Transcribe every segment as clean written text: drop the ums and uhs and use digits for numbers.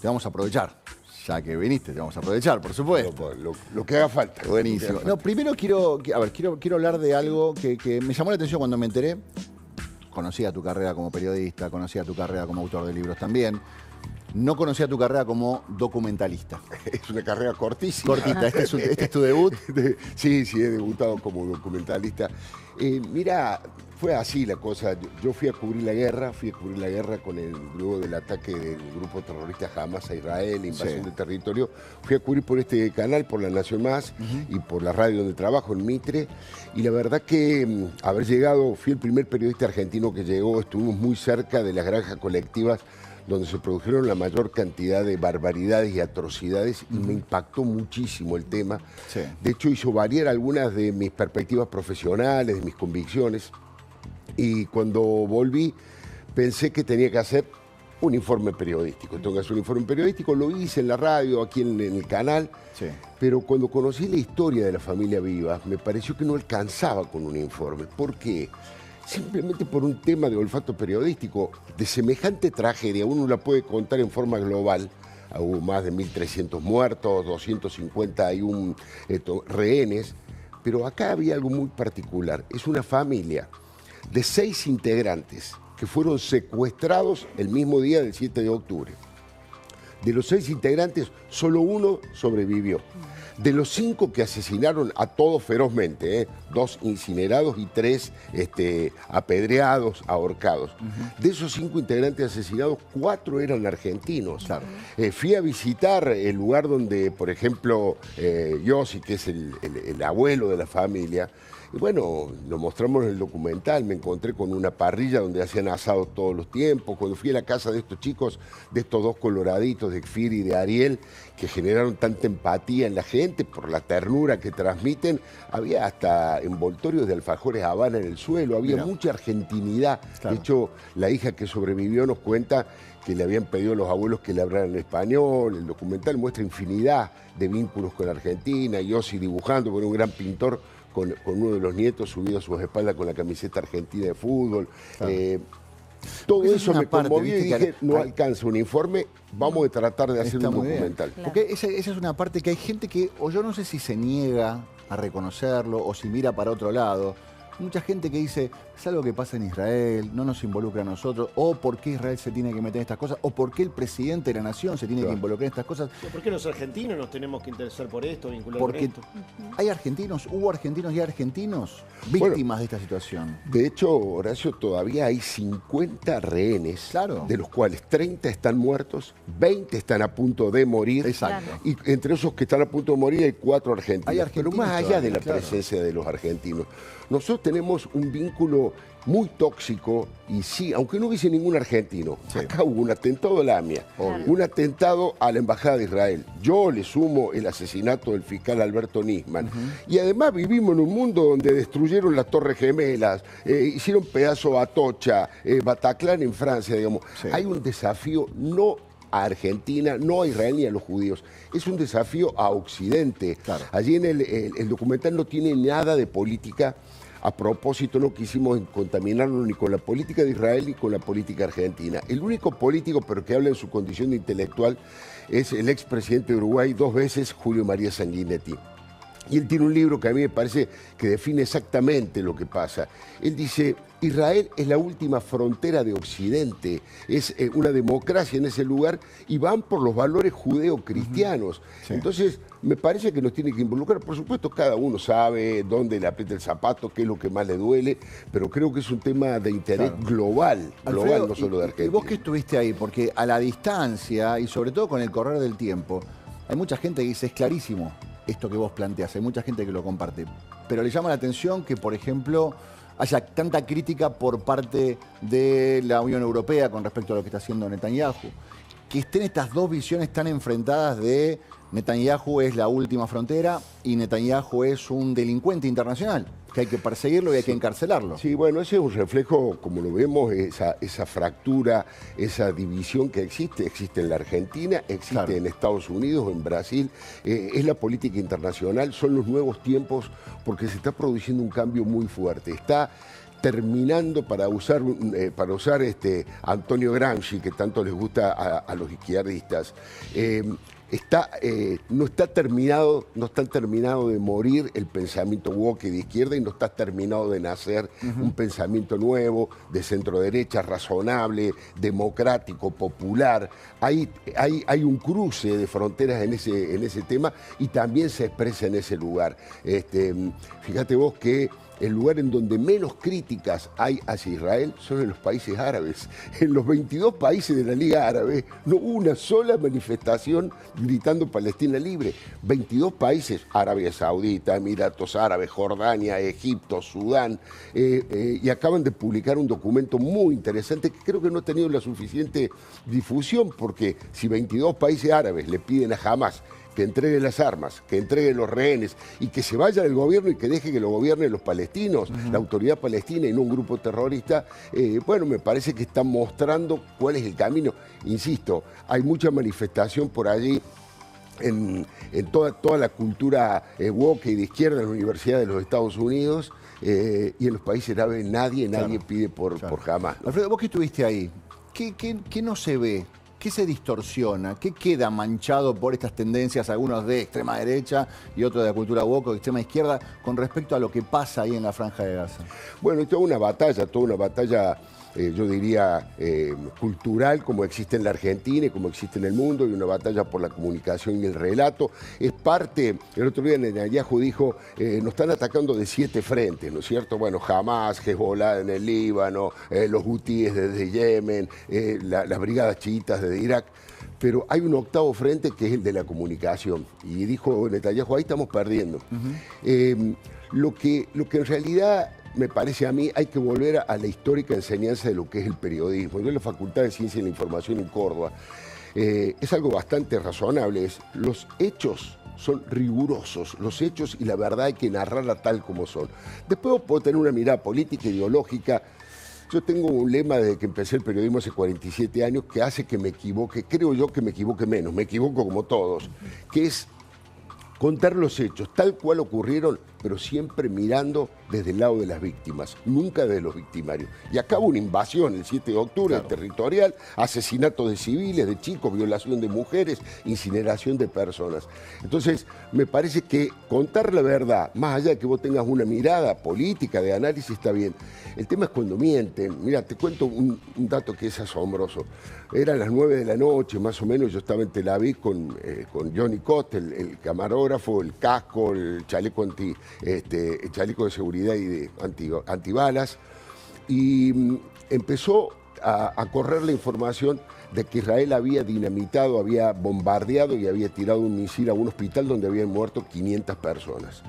te vamos a aprovechar. Ya que viniste, te vamos a aprovechar, por supuesto. Lo que haga falta. Buenísimo. No, primero quiero hablar de algo que me llamó la atención cuando me enteré. Conocía tu carrera como periodista, conocía tu carrera como autor de libros también. No conocía tu carrera como documentalista. Es una carrera cortísima. Cortita, este es tu debut. Sí, he debutado como documentalista. Mira, fue así la cosa. Yo fui a cubrir la guerra con el luego del ataque del grupo terrorista Hamas a Israel, invasión de territorio. Fui a cubrir por este canal, por La Nación Más y por la radio donde trabajo, en Mitre. Y la verdad que haber llegado, fui el primer periodista argentino que llegó, estuvimos muy cerca de las granjas colectivas donde se produjeron la mayor cantidad de barbaridades y atrocidades, y me impactó muchísimo el tema. Sí. De hecho, hizo variar algunas de mis perspectivas profesionales, de mis convicciones, y cuando volví pensé que tenía que hacer un informe periodístico. Tengo que hacer un informe periodístico, lo hice en la radio, aquí en el canal, pero cuando conocí la historia de la familia Vivas, me pareció que no alcanzaba con un informe. ¿Por qué? Simplemente por un tema de olfato periodístico. De semejante tragedia uno la puede contar en forma global. Hubo más de 1.300 muertos, 251 rehenes, pero acá había algo muy particular. Es una familia de 6 integrantes que fueron secuestrados el mismo día del 7 de octubre. De los 6 integrantes, solo uno sobrevivió. De los 5 que asesinaron a todos ferozmente, 2 incinerados y 3 apedreados, ahorcados. De esos 5 integrantes asesinados, 4 eran argentinos. Claro. Fui a visitar el lugar donde, por ejemplo, Yossi, que es el abuelo de la familia, y bueno, lo mostramos en el documental, me encontré con una parrilla donde hacían asados todos los tiempos. Cuando fui a la casa de estos chicos, de estos 2 coloraditos, de Kfir y de Ariel, que generaron tanta empatía en la gente por la ternura que transmiten, había hasta envoltorios de alfajores Habana en el suelo, había mucha argentinidad. Claro. De hecho, la hija que sobrevivió nos cuenta que le habían pedido a los abuelos que le hablaran español. El documental muestra infinidad de vínculos con Argentina, Yossi dibujando, con un gran pintor, con uno de los nietos subido a sus espaldas con la camiseta argentina de fútbol. Claro. Todo eso me conmovió y dije, no alcanza un informe, vamos a tratar de hacer un documental. Claro. Porque esa es una parte que hay gente que, o yo no sé si se niega a reconocerlo o si mira para otro lado. Mucha gente que dice, es algo que pasa en Israel, no nos involucra a nosotros, o por qué Israel se tiene que meter en estas cosas, o por qué el presidente de la nación se tiene que involucrar en estas cosas. ¿Por qué los argentinos nos tenemos que interesar por esto, vincular con esto? Hay argentinos, hubo argentinos y argentinos víctimas de esta situación. De hecho, Horacio, todavía hay 50 rehenes, de los cuales 30 están muertos, 20 están a punto de morir. Exacto. Y entre esos que están a punto de morir hay 4 argentinos. Pero más allá de la presencia de los argentinos, nosotros tenemos un vínculo muy tóxico y sí, aunque no hubiese ningún argentino, acá hubo un atentado a la AMIA, un atentado a la Embajada de Israel. Yo le sumo el asesinato del fiscal Alberto Nisman. Y además vivimos en un mundo donde destruyeron las Torres Gemelas, hicieron pedazo a Atocha, Bataclan en Francia, digamos. Hay un desafío no a Argentina, no a Israel ni a los judíos. Es un desafío a Occidente. Claro. Allí en el documental no tiene nada de política. A propósito, no quisimos contaminarnos ni con la política de Israel ni con la política argentina. El único político, pero que habla en su condición de intelectual, es el expresidente de Uruguay 2 veces, Julio María Sanguinetti. Y él tiene un libro que a mí me parece que define exactamente lo que pasa. Él dice, Israel es la última frontera de Occidente, es una democracia en ese lugar y van por los valores judeo-cristianos. Entonces, me parece que nos tiene que involucrar. Por supuesto, cada uno sabe dónde le aprieta el zapato, qué es lo que más le duele, pero creo que es un tema de interés global, Alfredo, no solo de Argentina. ¿Y vos que estuviste ahí? Porque a la distancia y sobre todo con el correr del tiempo, hay mucha gente que dice, es clarísimo esto que vos planteás, hay mucha gente que lo comparte, pero le llama la atención que, por ejemplo, haya tanta crítica por parte de la Unión Europea con respecto a lo que está haciendo Netanyahu, que estén estas 2 visiones tan enfrentadas de Netanyahu es la última frontera y Netanyahu es un delincuente internacional, que hay que perseguirlo y hay que encarcelarlo. Sí, bueno, ese es un reflejo, como lo vemos, esa fractura, esa división que existe en la Argentina, existe en Estados Unidos, en Brasil, es la política internacional, son los nuevos tiempos porque se está produciendo un cambio muy fuerte. Está terminando, para usar Antonio Gramsci, que tanto les gusta a los izquierdistas, no está terminado de morir el pensamiento woke de izquierda y no está terminado de nacer un pensamiento nuevo, de centro derecha, razonable, democrático, popular. Hay un cruce de fronteras en ese tema y también se expresa en ese lugar. Fíjate vos que el lugar en donde menos críticas hay hacia Israel son en los países árabes. En los 22 países de la Liga Árabe no hubo una sola manifestación gritando Palestina libre. 22 países, Arabia Saudita, Emiratos Árabes, Jordania, Egipto, Sudán, y acaban de publicar un documento muy interesante que creo que no ha tenido la suficiente difusión, porque si 22 países árabes le piden a Hamás que entregue las armas, que entregue los rehenes y que se vaya del gobierno y que deje que lo gobiernen los palestinos, la autoridad palestina y no un grupo terrorista, bueno, me parece que están mostrando cuál es el camino. Insisto, hay mucha manifestación por allí en toda la cultura woke y de izquierda en la Universidad de los Estados Unidos, y en los países árabes nadie pide por Hamás, ¿no? Alfredo, vos que estuviste ahí, ¿qué no se ve? ¿Qué se distorsiona? ¿Qué queda manchado por estas tendencias, algunos de extrema derecha y otros de la cultura woke o de extrema izquierda, con respecto a lo que pasa ahí en la Franja de Gaza? Bueno, toda una batalla, yo diría, cultural, como existe en la Argentina y como existe en el mundo, y una batalla por la comunicación y el relato. Es parte, el otro día Netanyahu dijo, nos están atacando de 7 frentes, ¿no es cierto? Bueno, Hamás, Hezbollah en el Líbano, los hutíes desde Yemen, las brigadas chiitas desde Irak. Pero hay un octavo frente que es el de la comunicación. Y dijo Netanyahu, ahí estamos perdiendo. Lo que en realidad me parece a mí, hay que volver a la histórica enseñanza de lo que es el periodismo. Yo en la Facultad de Ciencia y la Información en Córdoba, es algo bastante razonable. Los hechos son rigurosos, los hechos y la verdad hay que narrarla tal como son. Después puedo tener una mirada política, ideológica. Yo tengo un lema desde que empecé el periodismo hace 47 años que hace que me equivoque, creo yo que me equivoque menos, me equivoco como todos, que es contar los hechos tal cual ocurrieron, pero siempre mirando desde el lado de las víctimas, nunca de los victimarios. Y acá hubo una invasión el 7 de octubre territorial, asesinato de civiles, de chicos, violación de mujeres, incineración de personas. Entonces, me parece que contar la verdad, más allá de que vos tengas una mirada política, de análisis, está bien. El tema es cuando mienten. Mira, te cuento un dato que es asombroso. Eran las 9 de la noche, más o menos, yo estaba en Tel Aviv con Johnny Cott, el camarógrafo, el casco, el chaleco el chaleco de seguridad y de antibalas, y empezó a correr la información de que Israel había dinamitado, había bombardeado y había tirado un misil a un hospital donde habían muerto 500 personas.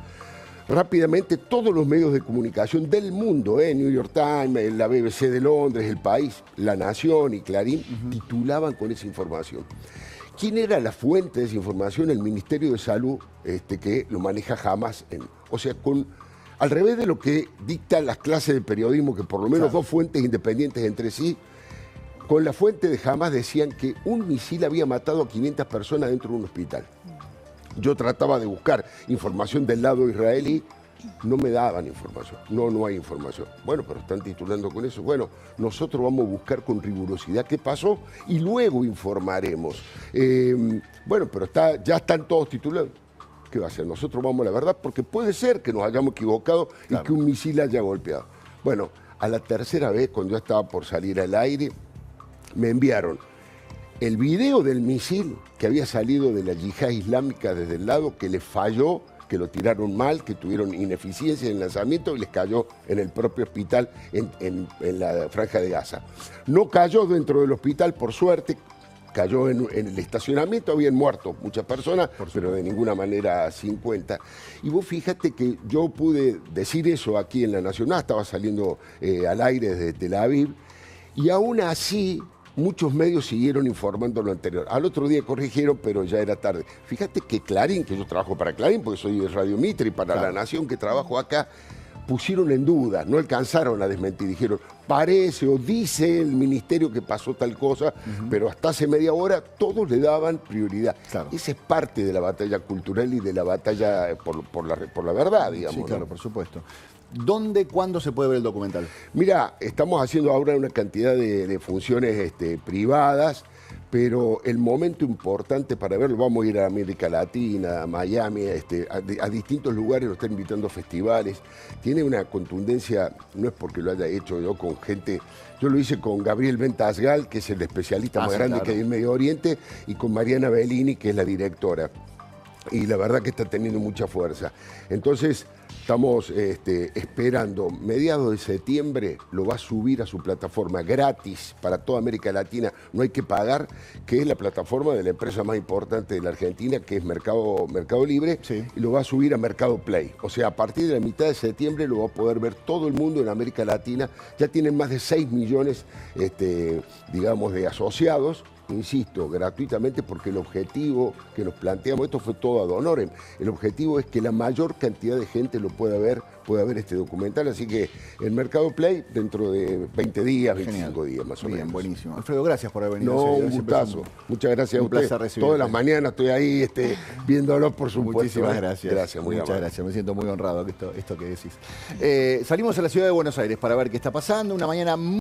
Rápidamente todos los medios de comunicación del mundo, New York Times, la BBC de Londres, El País, La Nación y Clarín, titulaban con esa información. ¿Quién era la fuente de esa información? El Ministerio de Salud, que lo maneja Hamás. O sea, al revés de lo que dictan las clases de periodismo, que por lo menos dos fuentes independientes entre sí, con la fuente de Hamás decían que un misil había matado a 500 personas dentro de un hospital. Yo trataba de buscar información del lado israelí, no me daban información, no hay información. Bueno, pero están titulando con eso. Bueno, nosotros vamos a buscar con rigurosidad qué pasó y luego informaremos. Bueno, pero ya están todos titulados. ¿Qué va a hacer? Nosotros vamos a la verdad, porque puede ser que nos hayamos equivocado y que un misil haya golpeado. Bueno, a la tercera vez, cuando yo estaba por salir al aire, me enviaron el video del misil que había salido de la yihad islámica desde el lado, que les falló, que lo tiraron mal, que tuvieron ineficiencia en el lanzamiento y les cayó en el propio hospital en la Franja de Gaza. No cayó dentro del hospital, por suerte, cayó en el estacionamiento, habían muerto muchas personas, pero de ninguna manera 50. Y vos fíjate que yo pude decir eso aquí en La Nación, estaba saliendo al aire desde Tel Aviv, y aún así muchos medios siguieron informando lo anterior. Al otro día corrigieron, pero ya era tarde. Fíjate que Clarín, que yo trabajo para Clarín, porque soy de Radio Mitre, y para La Nación, que trabajo acá, pusieron en duda, no alcanzaron a desmentir. Dijeron, parece o dice el ministerio que pasó tal cosa, pero hasta hace media hora todos le daban prioridad. Esa es parte de la batalla cultural y de la batalla por la verdad, digamos. Sí, claro, ¿no? Por supuesto. ¿Dónde, cuándo se puede ver el documental? Mira, estamos haciendo ahora una cantidad de funciones privadas, pero el momento importante para verlo, vamos a ir a América Latina, a Miami, a distintos lugares, nos están invitando a festivales. Tiene una contundencia, no es porque lo haya hecho yo con gente, yo lo hice con Gabriel Ventasgal, que es el especialista más grande que hay en Medio Oriente, y con Mariana Bellini, que es la directora. Y la verdad que está teniendo mucha fuerza. Entonces, estamos esperando, mediados de septiembre, lo va a subir a su plataforma gratis para toda América Latina, no hay que pagar, que es la plataforma de la empresa más importante de la Argentina, que es Mercado Libre, sí. Y lo va a subir a Mercado Play. O sea, a partir de la mitad de septiembre lo va a poder ver todo el mundo en América Latina. Ya tienen más de 6 millones, digamos, de asociados. Insisto, gratuitamente, porque el objetivo que nos planteamos, esto fue todo ad honorem, el objetivo es que la mayor cantidad de gente lo pueda ver este documental, así que el Mercado Play dentro de 20 días, 25 días más o menos. Bien, buenísimo. Alfredo, gracias por haber venido. No, un gustazo. Muchas gracias a usted. Todas las mañanas estoy ahí viéndolo, por supuesto. Muchísimas gracias. Gracias, Muchas gracias. Me siento muy honrado esto que decís. Salimos a la ciudad de Buenos Aires para ver qué está pasando. Una mañana